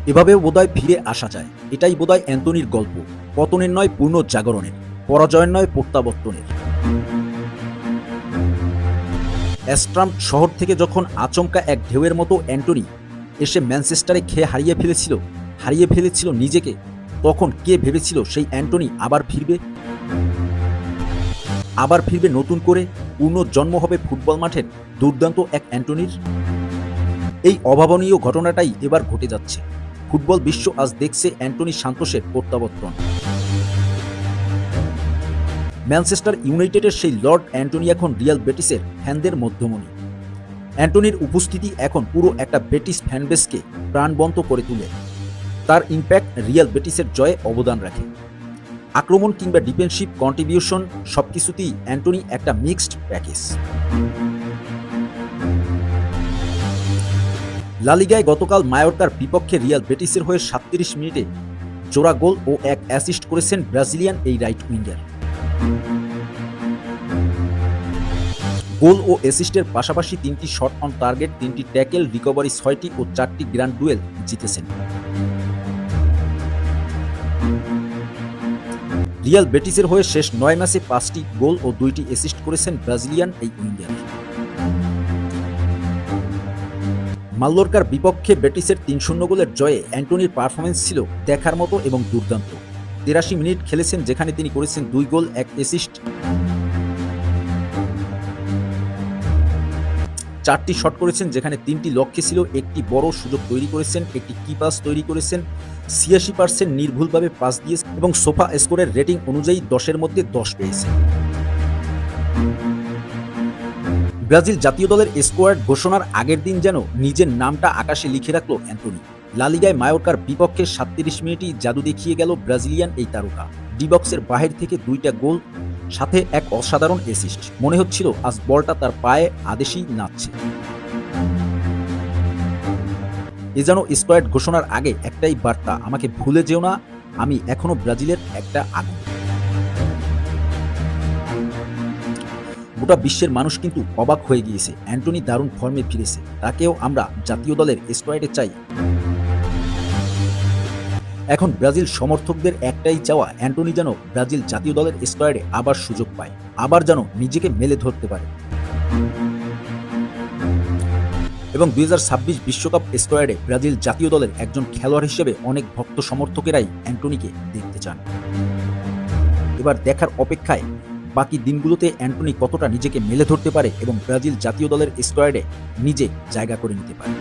এভাবেও বোধহয় ফিরে আসা যায়। এটাই বোধহয় অ্যান্টনির গল্প, পতনের নয় পুনর্জাগরণের, পরাজয়ের নয় প্রত্যাবর্তনের। অ্যাস্ট্রাম শহর থেকে যখন আচমকা এক ঢেউয়ের মতো অ্যান্টনি এসে ম্যানচেস্টারে খেয়ে হারিয়ে ফেলেছিল নিজেকে, তখন কে ভেবেছিল সেই অ্যান্টনি আবার ফিরবে নতুন করে, পুনর্জন্ম হবে ফুটবল মাঠের দুর্দান্ত এক অ্যান্টনির? এই অভাবনীয় ঘটনাটাই এবার ঘটে যাচ্ছে। ফুটবল বিশ্ব আজ দেখছে অ্যান্টনি সান্তোসের প্রত্যাবর্তন। ম্যানচেস্টার ইউনাইটেডের সেই লর্ড অ্যান্টনি এখন রিয়াল বেটিসের ফ্যানদের মধ্যমণি। অ্যান্টনির উপস্থিতি এখন পুরো একটা বেটিস ফ্যানবেসকে প্রাণবন্ত করে তোলে। তার ইম্প্যাক্ট রিয়াল বেটিসের জয়ে অবদান রাখে। আক্রমণ কিংবা ডিফেন্সিভ কন্ট্রিবিউশন সবকিছুতেই অ্যান্টনি একটা মিক্সড প্যাকেজ। লা লিগায় গতকাল মায়োর্কার বিপক্ষে রিয়াল বেটিসের হয়ে ৩৭ মিনিটে জোড়া গোল ও এক অ্যাসিস্ট করেছেন ব্রাজিলিয়ান এই রাইট উইঙ্গার। গোল ও অ্যাসিস্টের পাশাপাশি ৩টি শট অন টার্গেট, ৩টি ট্যাকেল, রিকভারি ৬টি ও ৪টি গ্র্যান্ড ডুয়েল জিতেছেন। রিয়াল বেটিসের হয়ে শেষ ৯ ম্যাচে ৫টি গোল ও ২টি অ্যাসিস্ট করেছেন ব্রাজিলিয়ান এই উইঙ্গার। মাল্লোর্কার বিপক্ষে বেটিসের ৩-০ গোলের জয়ে অ্যান্টনির পারফরমেন্স ছিল দেখার মতো এবং দুর্দান্ত। ৮৩ মিনিট খেলেছেন, যেখানে তিনি করেছেন ২ গোল ১ অ্যাসিস্ট, ৪টি শট করেছেন, যেখানে ৩টি লক্ষ্যে ছিল, একটি বড় সুযোগ তৈরি করেছেন, একটি কি পাস তৈরি করেছেন, ৮৬% নির্ভুলভাবে পাস দিয়েছেন এবং সোফা স্কোরের রেটিং অনুযায়ী ১০-এর মধ্যে ১০ পেয়েছেন। ব্রাজিল জাতীয় দলের স্কোয়াড ঘোষণার আগের দিন যেন নিজের নামটা আকাশে লিখে রাখল অ্যান্টনি। লা লিগায় মায়োর্কার বিপক্ষে ৩৭ মিনিটই জাদু দেখিয়ে গেল ব্রাজিলিয়ান এই তারকা। ডি বক্সের বাহির থেকে ২টা গোল, সাথে এক অসাধারণ অ্যাসিস্ট। মনে হচ্ছিল আজ বলটা তার পায়ে আদেশেই নাচছে। এ যেন স্কোয়াড ঘোষণার আগে একটাই বার্তা, আমাকে ভুলে যেও না, আমি এখনো ব্রাজিলের একটা আগুন। গোটা বিশ্বের মানুষ কিন্তু অবাক হয়ে গিয়েছে। অ্যান্টনি দারুণ ফর্মে ফিরেছে, তাকেও আমরা জাতীয় দলের স্কোয়াডে চাই। এখন ব্রাজিল সমর্থকদের একটাই চাওয়া, অ্যান্টনি যেন ব্রাজিল জাতীয় দলের স্কোয়াডে আবার সুযোগ পায়, আবার যেন নিজেকে মেলে ধরতে পারে এবং ২০২৬ বিশ্বকাপ স্কোয়াডে ব্রাজিল জাতীয় দলের একজন খেলোয়াড় হিসেবে অনেক ভক্ত সমর্থকেরাই অ্যান্টনিকে দেখতে চান। এবার দেখার অপেক্ষায় বাকি দিনগুলোতে অ্যান্টনি কতটা নিজেকে মেলে ধরতে পারে এবং ব্রাজিল জাতীয় দলের স্কোয়াডে নিজে জায়গা করে নিতে পারে।